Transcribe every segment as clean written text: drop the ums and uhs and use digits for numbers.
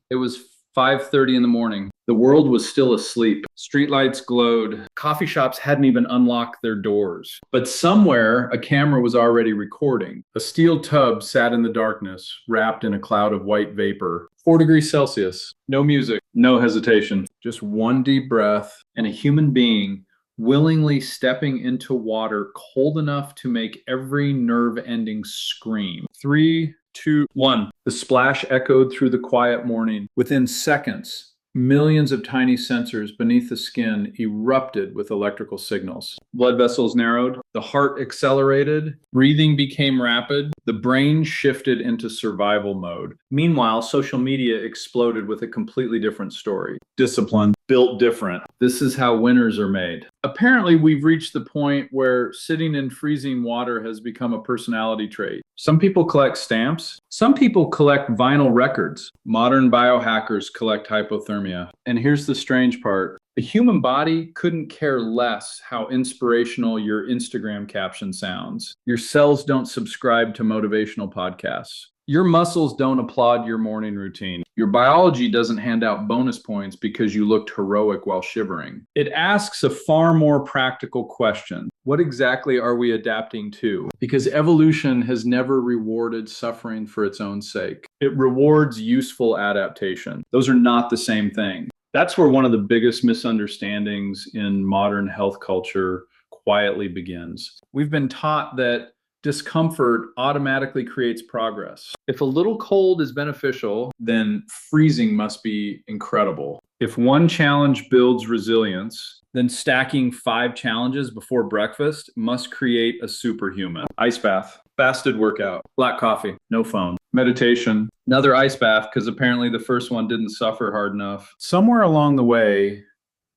It was 5:30 in the morning. The world was still asleep. Streetlights glowed. Coffee shops hadn't even unlocked their doors. But somewhere, a camera was already recording. A steel tub sat in the darkness, wrapped in a cloud of white vapor. 4 degrees Celsius. No music. No hesitation. Just one deep breath and a human being willingly stepping into water cold enough to make every nerve ending scream. 3, 2, 1. The splash echoed through the quiet morning. Within seconds, millions of tiny sensors beneath the skin erupted with electrical signals. Blood vessels narrowed, the heart accelerated, breathing became rapid, the brain shifted into survival mode. Meanwhile, social media exploded with a completely different story. Discipline, built different. This is how winners are made. Apparently, we've reached the point where sitting in freezing water has become a personality trait. Some people collect stamps. Some people collect vinyl records. Modern biohackers collect hypothermia. And here's the strange part. The human body couldn't care less how inspirational your Instagram caption sounds. Your cells don't subscribe to motivational podcasts. Your muscles don't applaud your morning routine. Your biology doesn't hand out bonus points because you looked heroic while shivering. It asks a far more practical question. What exactly are we adapting to? Because evolution has never rewarded suffering for its own sake. It rewards useful adaptation. Those are not the same thing. That's where one of the biggest misunderstandings in modern health culture quietly begins. We've been taught that discomfort automatically creates progress. If a little cold is beneficial, then freezing must be incredible. If one challenge builds resilience, then stacking 5 challenges before breakfast must create a superhuman. Ice bath, fasted workout, black coffee, no phone, meditation, another ice bath because apparently the first one didn't suffer hard enough. Somewhere along the way,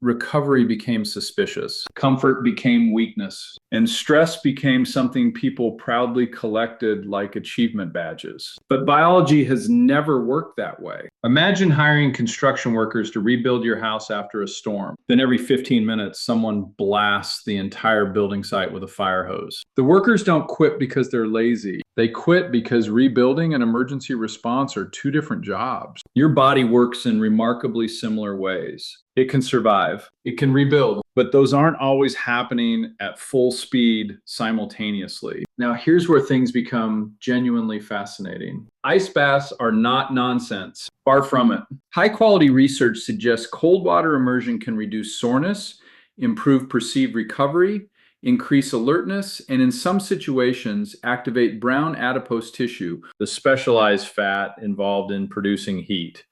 recovery became suspicious, comfort became weakness, and stress became something people proudly collected like achievement badges. But biology has never worked that way. Imagine hiring construction workers to rebuild your house after a storm. Then every 15 minutes, someone blasts the entire building site with a fire hose. The workers don't quit because they're lazy. They quit because rebuilding and emergency response are 2 different jobs. Your body works in remarkably similar ways. It can survive, it can rebuild, but those aren't always happening at full speed simultaneously. Now, here's where things become genuinely fascinating. Ice baths are not nonsense. Far from it. High quality research suggests cold water immersion can reduce soreness, improve perceived recovery, increase alertness, and in some situations, activate brown adipose tissue, the specialized fat involved in producing heat.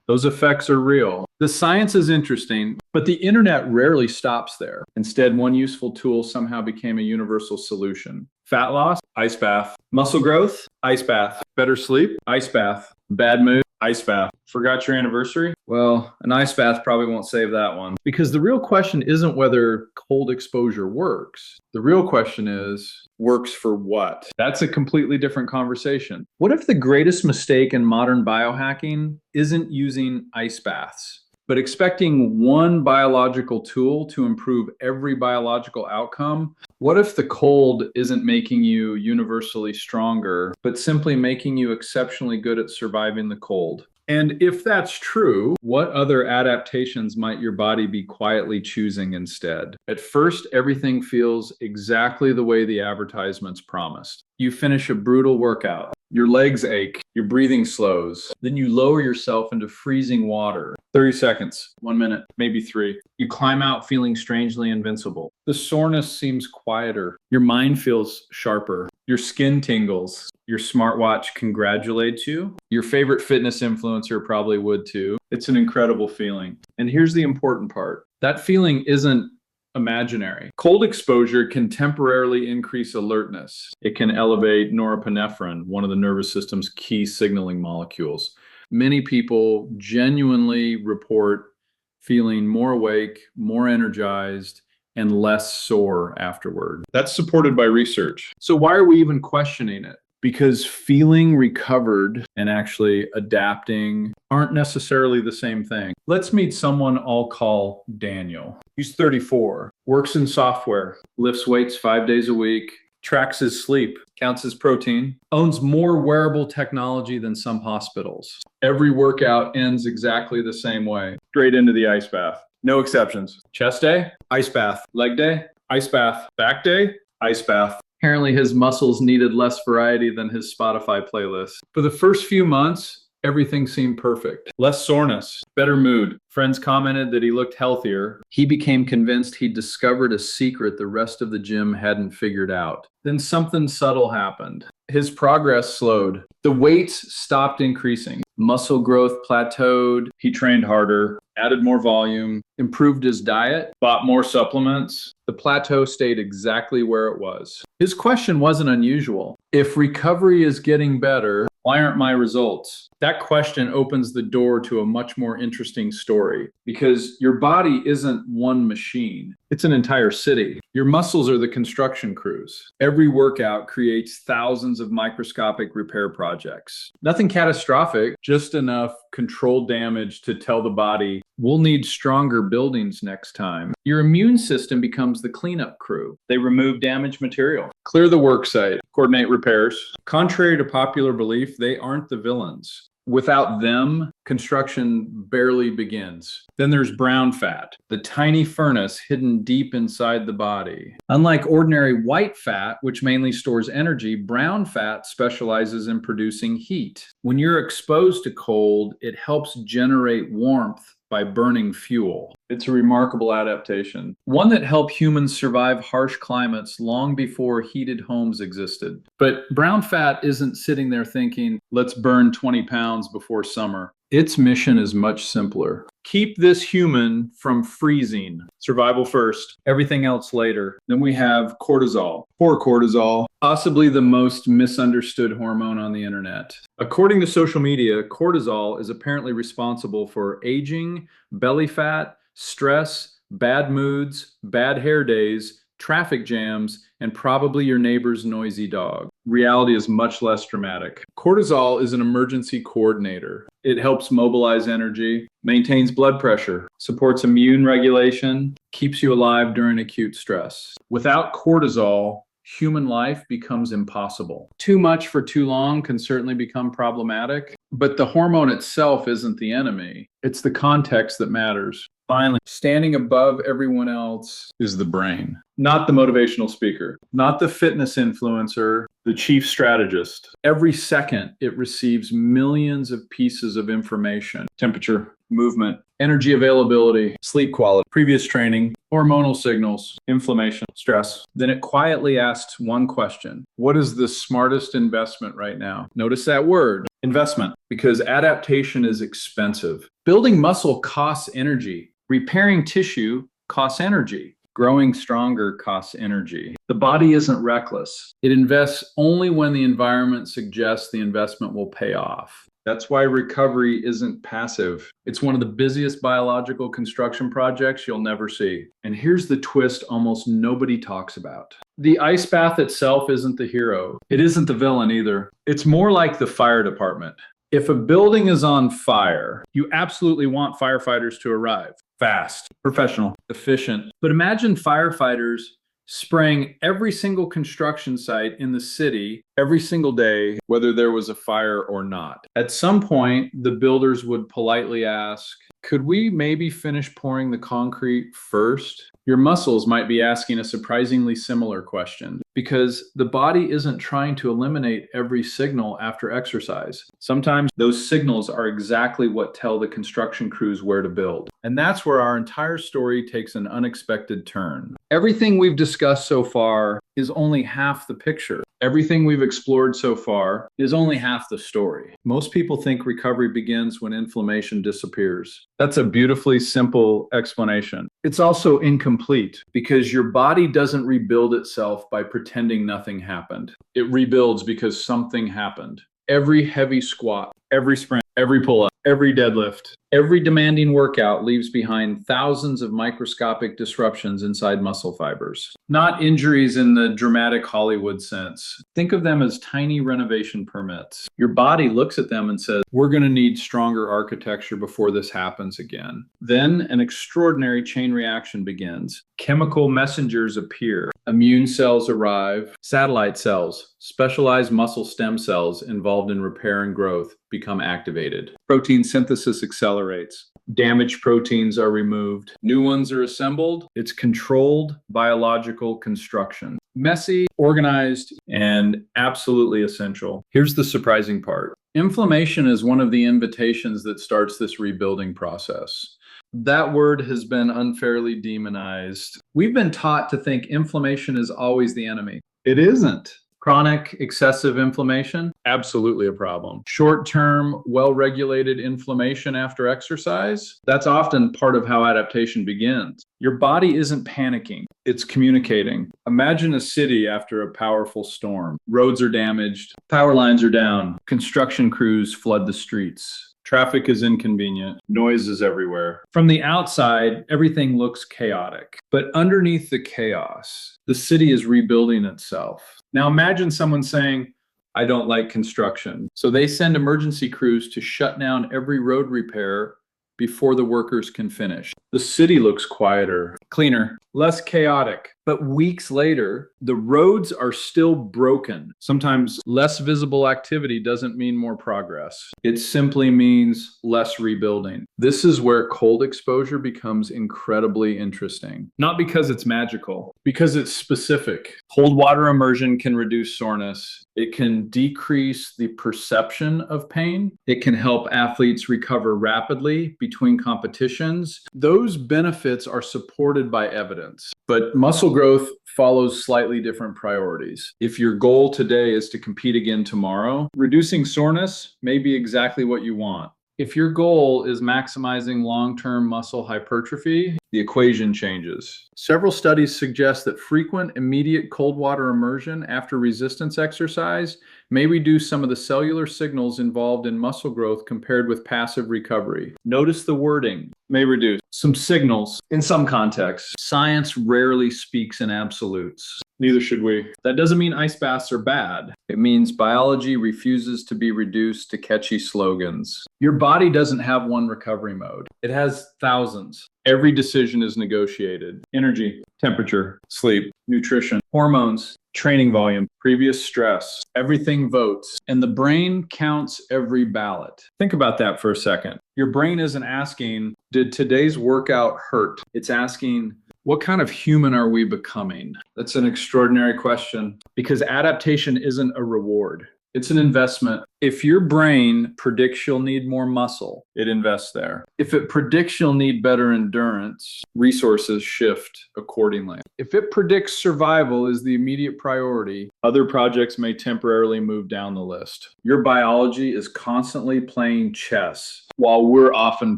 Those effects are real. The science is interesting, but the internet rarely stops there. Instead, one useful tool somehow became a universal solution. Fat loss, ice bath. Muscle growth, ice bath. Better sleep, ice bath. Bad mood, ice bath. Forgot your anniversary? Well, an ice bath probably won't save that one. Because the real question isn't whether cold exposure works. The real question is, works for what? That's a completely different conversation. What if the greatest mistake in modern biohacking isn't using ice baths, but expecting one biological tool to improve every biological outcome? What if the cold isn't making you universally stronger, but simply making you exceptionally good at surviving the cold? And if that's true, what other adaptations might your body be quietly choosing instead? At first, everything feels exactly the way the advertisements promised. You finish a brutal workout. Your legs ache, your breathing slows. Then you lower yourself into freezing water. 30 seconds, 1 minute, maybe 3. You climb out feeling strangely invincible. The soreness seems quieter. Your mind feels sharper. Your skin tingles. Your smartwatch congratulates you. Your favorite fitness influencer probably would too. It's an incredible feeling. And here's the important part. That feeling isn't imaginary. Cold exposure can temporarily increase alertness. It can elevate norepinephrine, one of the nervous system's key signaling molecules. Many people genuinely report feeling more awake, more energized, and less sore afterward. That's supported by research. So why are we even questioning it? Because feeling recovered and actually adapting aren't necessarily the same thing. Let's meet someone I'll call Daniel. He's 34, works in software, lifts weights 5 days a week, tracks his sleep, counts his protein, owns more wearable technology than some hospitals. Every workout ends exactly the same way. Straight into the ice bath. No exceptions. Chest day, ice bath. Leg day, ice bath. Back day, ice bath. Apparently his muscles needed less variety than his Spotify playlist. For the first few months, everything seemed perfect. Less soreness, better mood. Friends commented that he looked healthier. He became convinced he'd discovered a secret the rest of the gym hadn't figured out. Then something subtle happened. His progress slowed. The weights stopped increasing. Muscle growth plateaued. He trained harder, added more volume, improved his diet, bought more supplements. The plateau stayed exactly where it was. His question wasn't unusual. If recovery is getting better, why aren't my results? That question opens the door to a much more interesting story, because your body isn't one machine. It's an entire city. Your muscles are the construction crews. Every workout creates thousands of microscopic repair projects. Nothing catastrophic, just enough controlled damage to tell the body, we'll need stronger buildings next time. Your immune system becomes the cleanup crew. They remove damaged material, clear the work site, coordinate repairs. Contrary to popular belief, they aren't the villains. Without them, construction barely begins. Then there's brown fat, the tiny furnace hidden deep inside the body. Unlike ordinary white fat, which mainly stores energy, brown fat specializes in producing heat. When you're exposed to cold, it helps generate warmth by burning fuel. It's a remarkable adaptation, one that helped humans survive harsh climates long before heated homes existed. But brown fat isn't sitting there thinking, let's burn 20 pounds before summer. Its mission is much simpler. Keep this human from freezing. Survival first, everything else later. Then we have cortisol. Poor cortisol, possibly the most misunderstood hormone on the internet. According to social media, cortisol is apparently responsible for aging, belly fat, stress, bad moods, bad hair days, traffic jams, and probably your neighbor's noisy dog. Reality is much less dramatic. Cortisol is an emergency coordinator. It helps mobilize energy, maintains blood pressure, supports immune regulation, keeps you alive during acute stress. Without cortisol, human life becomes impossible. Too much for too long can certainly become problematic, but the hormone itself isn't the enemy. It's the context that matters. Finally, standing above everyone else is the brain, not the motivational speaker, not the fitness influencer, the chief strategist. Every second, it receives millions of pieces of information: temperature, movement, energy availability, sleep quality, previous training, hormonal signals, inflammation, stress. Then it quietly asks one question: what is the smartest investment right now? Notice that word, investment, because adaptation is expensive. Building muscle costs energy. Repairing tissue costs energy. Growing stronger costs energy. The body isn't reckless. It invests only when the environment suggests the investment will pay off. That's why recovery isn't passive. It's one of the busiest biological construction projects you'll never see. And here's the twist almost nobody talks about. The ice bath itself isn't the hero. It isn't the villain either. It's more like the fire department. If a building is on fire, you absolutely want firefighters to arrive. Fast, professional, efficient. But imagine firefighters spraying every single construction site in the city every single day, whether there was a fire or not. At some point, the builders would politely ask, could we maybe finish pouring the concrete first? Your muscles might be asking a surprisingly similar question, because the body isn't trying to eliminate every signal after exercise. Sometimes those signals are exactly what tell the construction crews where to build. And that's where our entire story takes an unexpected turn. Everything we've discussed so far is only half the picture. Everything we've explored so far is only half the story. Most people think recovery begins when inflammation disappears. That's a beautifully simple explanation. It's also incomplete, because your body doesn't rebuild itself by pretending nothing happened. It rebuilds because something happened. Every heavy squat, every sprint, every pull-up, every deadlift, every demanding workout leaves behind thousands of microscopic disruptions inside muscle fibers. Not injuries in the dramatic Hollywood sense. Think of them as tiny renovation permits. Your body looks at them and says, we're going to need stronger architecture before this happens again. Then an extraordinary chain reaction begins. Chemical messengers appear. Immune cells arrive. Satellite cells, specialized muscle stem cells involved in repair and growth, become activated. Protein synthesis accelerates. Damaged proteins are removed. New ones are assembled. It's controlled biological construction. Messy, organized, and absolutely essential. Here's the surprising part. Inflammation is one of the invitations that starts this rebuilding process. That word has been unfairly demonized. We've been taught to think inflammation is always the enemy. It isn't. Chronic excessive inflammation, absolutely a problem. Short-term, well-regulated inflammation after exercise, that's often part of how adaptation begins. Your body isn't panicking, it's communicating. Imagine a city after a powerful storm. Roads are damaged, power lines are down, construction crews flood the streets. Traffic is inconvenient. Noise is everywhere. From the outside, everything looks chaotic. But underneath the chaos, the city is rebuilding itself. Now imagine someone saying, I don't like construction. So they send emergency crews to shut down every road repair before the workers can finish. The city looks quieter, cleaner, less chaotic. But weeks later, the roads are still broken. Sometimes less visible activity doesn't mean more progress. It simply means less rebuilding. This is where cold exposure becomes incredibly interesting. Not because it's magical, because it's specific. Cold water immersion can reduce soreness. It can decrease the perception of pain. It can help athletes recover rapidly between competitions. Those benefits are supported by evidence. But muscle growth follows slightly different priorities. If your goal today is to compete again tomorrow, reducing soreness may be exactly what you want. If your goal is maximizing long-term muscle hypertrophy, the equation changes. Several studies suggest that frequent, immediate cold water immersion after resistance exercise may reduce some of the cellular signals involved in muscle growth compared with passive recovery. Notice the wording, may reduce some signals in some contexts. Science rarely speaks in absolutes. Neither should we. That doesn't mean ice baths are bad. It means biology refuses to be reduced to catchy slogans. Your body doesn't have one recovery mode. It has thousands. Every decision is negotiated. Energy, temperature, sleep, nutrition, hormones, training volume, previous stress. Everything votes. And the brain counts every ballot. Think about that for a second. Your brain isn't asking, did today's workout hurt? It's asking, what kind of human are we becoming? That's an extraordinary question because adaptation isn't a reward. It's an investment. If your brain predicts you'll need more muscle, it invests there. If it predicts you'll need better endurance, resources shift accordingly. If it predicts survival is the immediate priority, other projects may temporarily move down the list. Your biology is constantly playing chess while we're often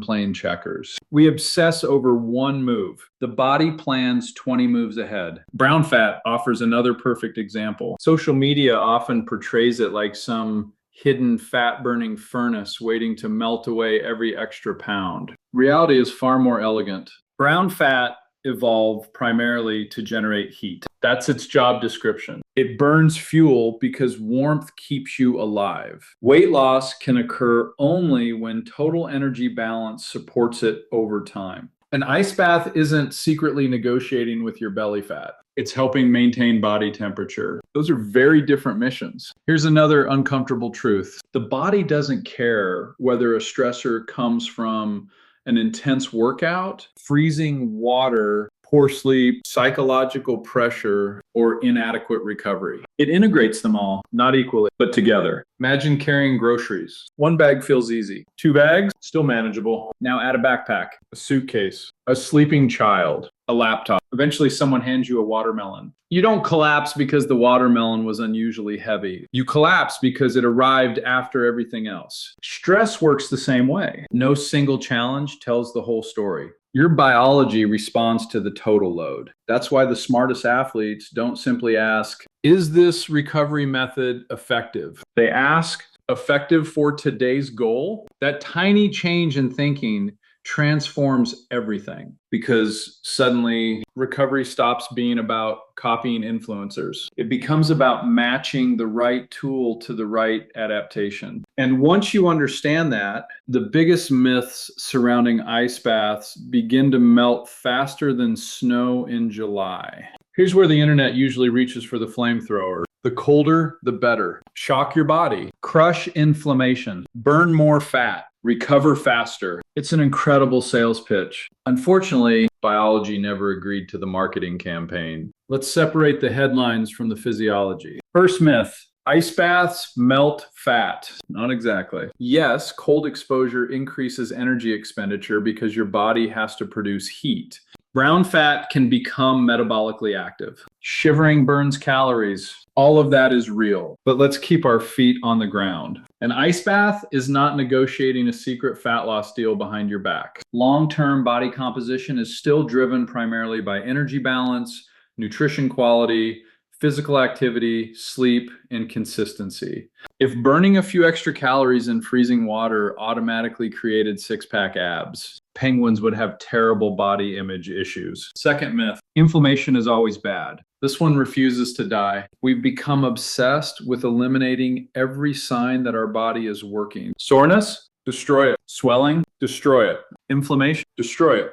playing checkers. We obsess over one move. The body plans 20 moves ahead. Brown fat offers another perfect example. Social media often portrays it like some hidden fat-burning furnace waiting to melt away every extra pound. Reality is far more elegant. Brown fat evolved primarily to generate heat. That's its job description. It burns fuel because warmth keeps you alive. Weight loss can occur only when total energy balance supports it over time. An ice bath isn't secretly negotiating with your belly fat. It's helping maintain body temperature. Those are very different missions. Here's another uncomfortable truth. The body doesn't care whether a stressor comes from an intense workout, freezing water, poor sleep, psychological pressure, or inadequate recovery. It integrates them all, not equally, but together. Imagine carrying groceries. One bag feels easy. 2 bags, still manageable. Now add a backpack, a suitcase, a sleeping child, a laptop. Eventually someone hands you a watermelon. You don't collapse because the watermelon was unusually heavy. You collapse because it arrived after everything else. Stress works the same way. No single challenge tells the whole story. Your biology responds to the total load. That's why the smartest athletes don't simply ask, is this recovery method effective? They ask, effective for today's goal? That tiny change in thinking transforms everything because suddenly recovery stops being about copying influencers. It becomes about matching the right tool to the right adaptation. And once you understand that, the biggest myths surrounding ice baths begin to melt faster than snow in July. Here's where the internet usually reaches for the flamethrower. The colder, the better. Shock your body. Crush inflammation. Burn more fat. Recover faster. It's an incredible sales pitch. Unfortunately, biology never agreed to the marketing campaign. Let's separate the headlines from the physiology. First myth. Ice baths melt fat. Not exactly. Yes, cold exposure increases energy expenditure because your body has to produce heat. Brown fat can become metabolically active. Shivering burns calories. All of that is real. But let's keep our feet on the ground. An ice bath is not negotiating a secret fat loss deal behind your back. Long-term body composition is still driven primarily by energy balance, nutrition quality, physical activity, sleep, and consistency. If burning a few extra calories in freezing water automatically created six-pack abs, penguins would have terrible body image issues. Second myth, inflammation is always bad. This one refuses to die. We've become obsessed with eliminating every sign that our body is working. Soreness? Destroy it. Swelling? Destroy it. Inflammation? Destroy it.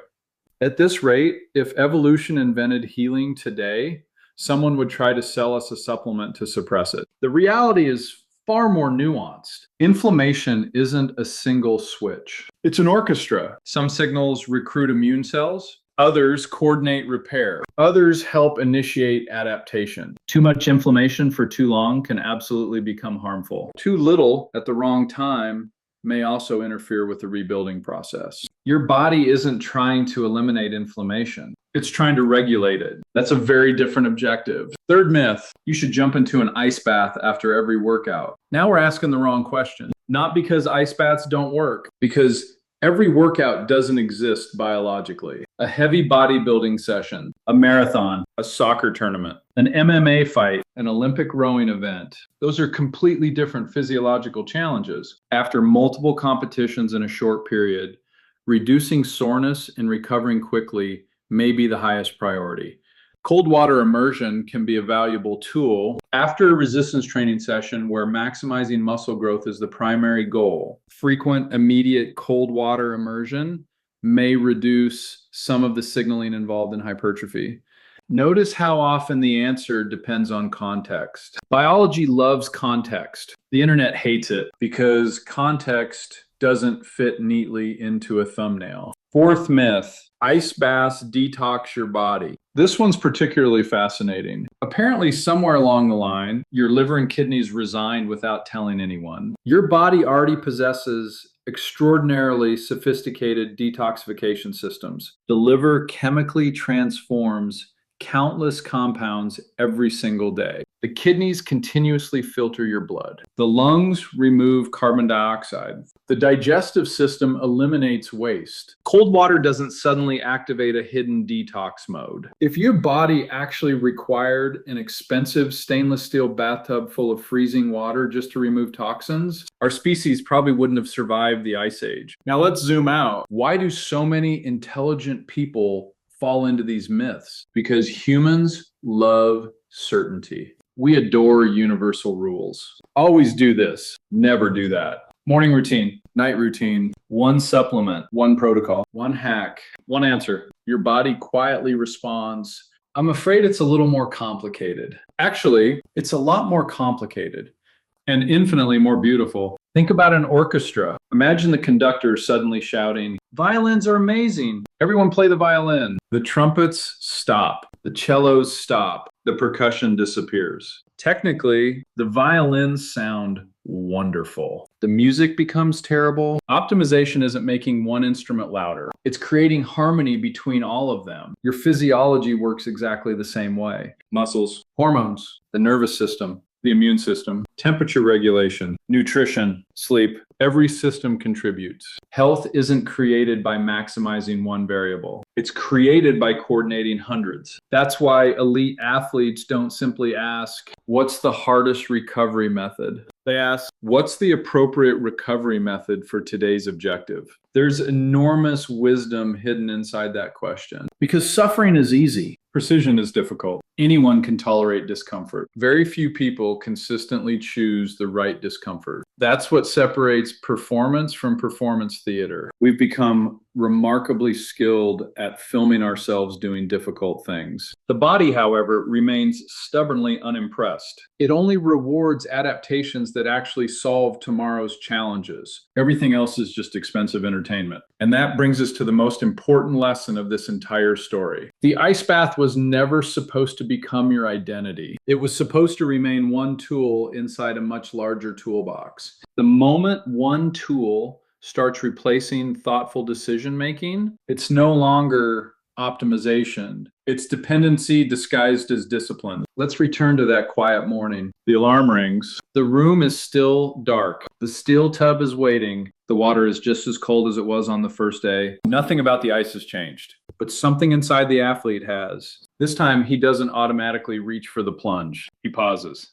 At this rate, if evolution invented healing today, someone would try to sell us a supplement to suppress it. The reality is far more nuanced. Inflammation isn't a single switch. It's an orchestra. Some signals recruit immune cells. Others coordinate repair. Others help initiate adaptation. Too much inflammation for too long can absolutely become harmful. Too little at the wrong time may also interfere with the rebuilding process. Your body isn't trying to eliminate inflammation. It's trying to regulate it. That's a very different objective. Third myth, you should jump into an ice bath after every workout. Now we're asking the wrong question. Not because ice baths don't work, because every workout doesn't exist biologically. A heavy bodybuilding session, a marathon, a soccer tournament, an MMA fight, an Olympic rowing event. Those are completely different physiological challenges. After multiple competitions in a short period, reducing soreness and recovering quickly may be the highest priority. Cold water immersion can be a valuable tool after a resistance training session where maximizing muscle growth is the primary goal. Frequent, immediate cold water immersion may reduce some of the signaling involved in hypertrophy. Notice how often the answer depends on context. Biology loves context. The internet hates it because context doesn't fit neatly into a thumbnail. Fourth myth, ice baths detox your body. This one's particularly fascinating. Apparently, somewhere along the line, your liver and kidneys resigned without telling anyone. Your body already possesses extraordinarily sophisticated detoxification systems. The liver chemically transforms countless compounds every single day. The kidneys continuously filter your blood. The lungs remove carbon dioxide. The digestive system eliminates waste. Cold water doesn't suddenly activate a hidden detox mode. If your body actually required an expensive stainless steel bathtub full of freezing water just to remove toxins, our species probably wouldn't have survived the ice age. Now let's zoom out. Why do so many intelligent people fall into these myths? Because humans love certainty. We adore universal rules. Always do this, never do that. Morning routine, night routine, one supplement, one protocol, one hack, one answer. Your body quietly responds. I'm afraid it's a little more complicated. Actually, it's a lot more complicated and infinitely more beautiful. Think about an orchestra. Imagine the conductor suddenly shouting, "Violins are amazing. Everyone play the violin." The trumpets stop. The cellos stop. The percussion disappears. Technically, the violins sound wonderful. The music becomes terrible. Optimization isn't making one instrument louder. It's creating harmony between all of them. Your physiology works exactly the same way. Muscles, hormones, the nervous system, the immune system, temperature regulation, nutrition, sleep. Every system contributes. Health isn't created by maximizing one variable. It's created by coordinating hundreds. That's why elite athletes don't simply ask, "What's the hardest recovery method?" They ask, "What's the appropriate recovery method for today's objective?" There's enormous wisdom hidden inside that question. Because suffering is easy. Precision is difficult. Anyone can tolerate discomfort. Very few people consistently choose the right discomfort. That's what separates performance from performance theater. We've become remarkably skilled at filming ourselves doing difficult things. The body, however, remains stubbornly unimpressed. It only rewards adaptations that actually solve tomorrow's challenges. Everything else is just expensive entertainment. And that brings us to the most important lesson of this entire story. The ice bath was never supposed to become your identity. It was supposed to remain one tool inside a much larger toolbox. The moment one tool starts replacing thoughtful decision making, it's no longer optimization. It's dependency disguised as discipline. Let's return to that quiet morning. The alarm rings. The room is still dark. The steel tub is waiting. The water is just as cold as it was on the first day. Nothing about the ice has changed, but something inside the athlete has. This time, he doesn't automatically reach for the plunge. He pauses.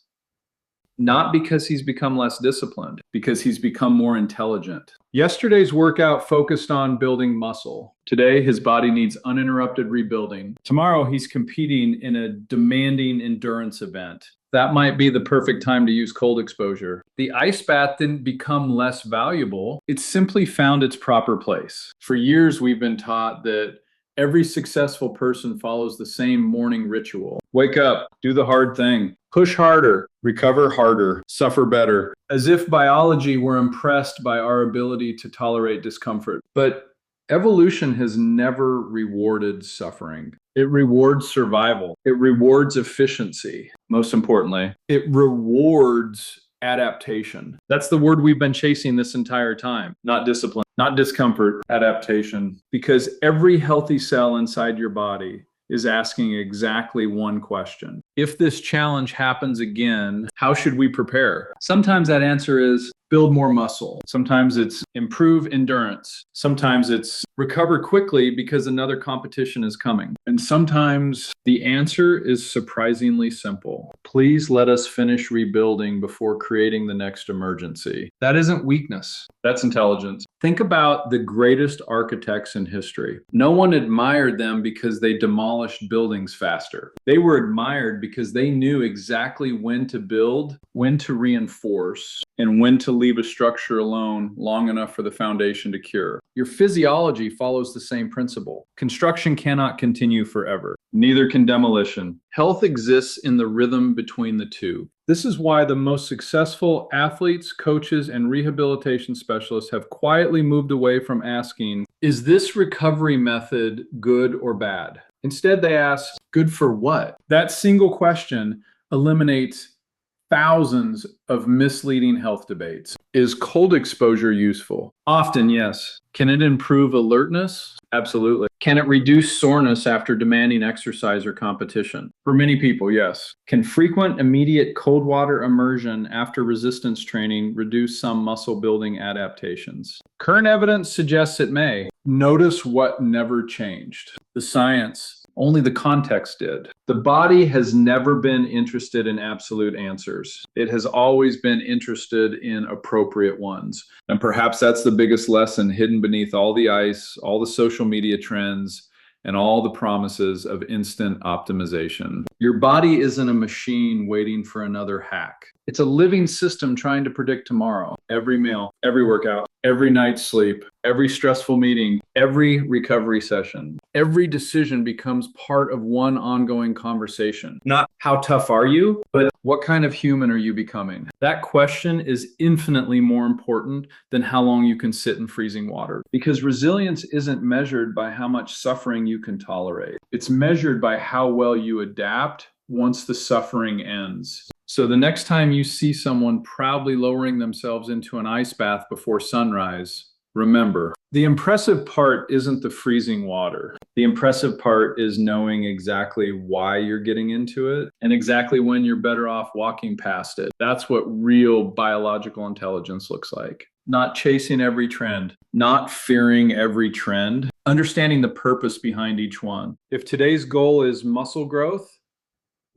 Not because he's become less disciplined, because he's become more intelligent. Yesterday's workout focused on building muscle. Today, his body needs uninterrupted rebuilding. Tomorrow, he's competing in a demanding endurance event. That might be the perfect time to use cold exposure. The ice bath didn't become less valuable. It simply found its proper place. For years, we've been taught that every successful person follows the same morning ritual. Wake up, do the hard thing, push harder, recover harder, suffer better, as if biology were impressed by our ability to tolerate discomfort. But evolution has never rewarded suffering. It rewards survival. It rewards efficiency. Most importantly, it rewards adaptation. That's the word we've been chasing this entire time. Not discipline, not discomfort, adaptation. Because every healthy cell inside your body is asking exactly one question. If this challenge happens again, how should we prepare? Sometimes that answer is build more muscle. Sometimes it's improve endurance. Sometimes it's recover quickly because another competition is coming. And sometimes the answer is surprisingly simple. Please let us finish rebuilding before creating the next emergency. That isn't weakness. That's intelligence. Think about the greatest architects in history. No one admired them because they demolished buildings faster. They were admired because they knew exactly when to build, when to reinforce, and when to leave a structure alone long enough for the foundation to cure. Your physiology follows the same principle. Construction cannot continue forever. Neither can demolition. Health exists in the rhythm between the two. This is why the most successful athletes, coaches, and rehabilitation specialists have quietly moved away from asking, is this recovery method good or bad? Instead, they ask, good for what? That single question eliminates thousands of misleading health debates. Is cold exposure useful? Often, yes. Can it improve alertness? Absolutely. Can it reduce soreness after demanding exercise or competition? For many people, yes. Can frequent immediate cold water immersion after resistance training reduce some muscle building adaptations? Current evidence suggests it may. Notice what never changed. The science. Only the context did. The body has never been interested in absolute answers. It has always been interested in appropriate ones. And perhaps that's the biggest lesson hidden beneath all the ice, all the social media trends, and all the promises of instant optimization. Your body isn't a machine waiting for another hack. It's a living system trying to predict tomorrow. Every meal, every workout, every night's sleep, every stressful meeting, every recovery session. Every decision becomes part of one ongoing conversation. Not how tough are you, but what kind of human are you becoming? That question is infinitely more important than how long you can sit in freezing water. Because resilience isn't measured by how much suffering you can tolerate. It's measured by how well you adapt once the suffering ends. So the next time you see someone proudly lowering themselves into an ice bath before sunrise, remember, the impressive part isn't the freezing water. The impressive part is knowing exactly why you're getting into it and exactly when you're better off walking past it. That's what real biological intelligence looks like. Not chasing every trend, not fearing every trend, understanding the purpose behind each one. If today's goal is muscle growth,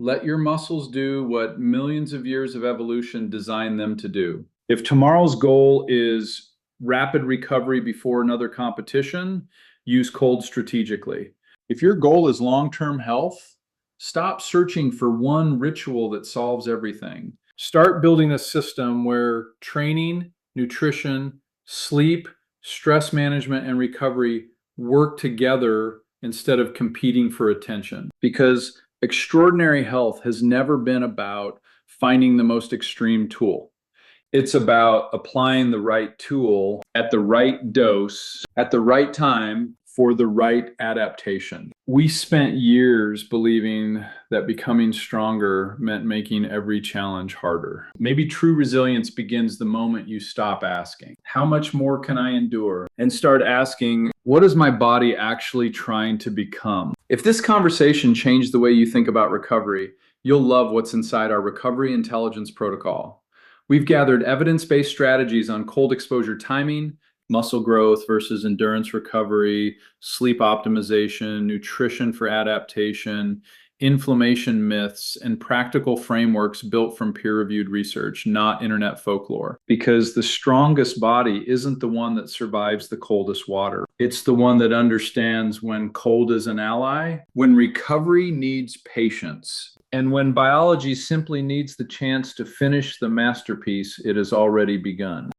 let your muscles do what millions of years of evolution designed them to do. If tomorrow's goal is rapid recovery before another competition, use cold strategically. If your goal is long-term health, stop searching for one ritual that solves everything. Start building a system where training, nutrition, sleep, stress management, and recovery work together instead of competing for attention. Because Extraordinary health has never been about finding the most extreme tool. It's about applying the right tool at the right dose, at the right time for the right adaptation. We spent years believing that becoming stronger meant making every challenge harder. Maybe true resilience begins the moment you stop asking, how much more can I endure? And start asking, what is my body actually trying to become? If this conversation changed the way you think about recovery, you'll love what's inside our Recovery Intelligence Protocol. We've gathered evidence-based strategies on cold exposure timing, muscle growth versus endurance recovery, sleep optimization, nutrition for adaptation, inflammation myths, and practical frameworks built from peer-reviewed research, not internet folklore. Because the strongest body isn't the one that survives the coldest water. It's the one that understands when cold is an ally, when recovery needs patience, and when biology simply needs the chance to finish the masterpiece it has already begun.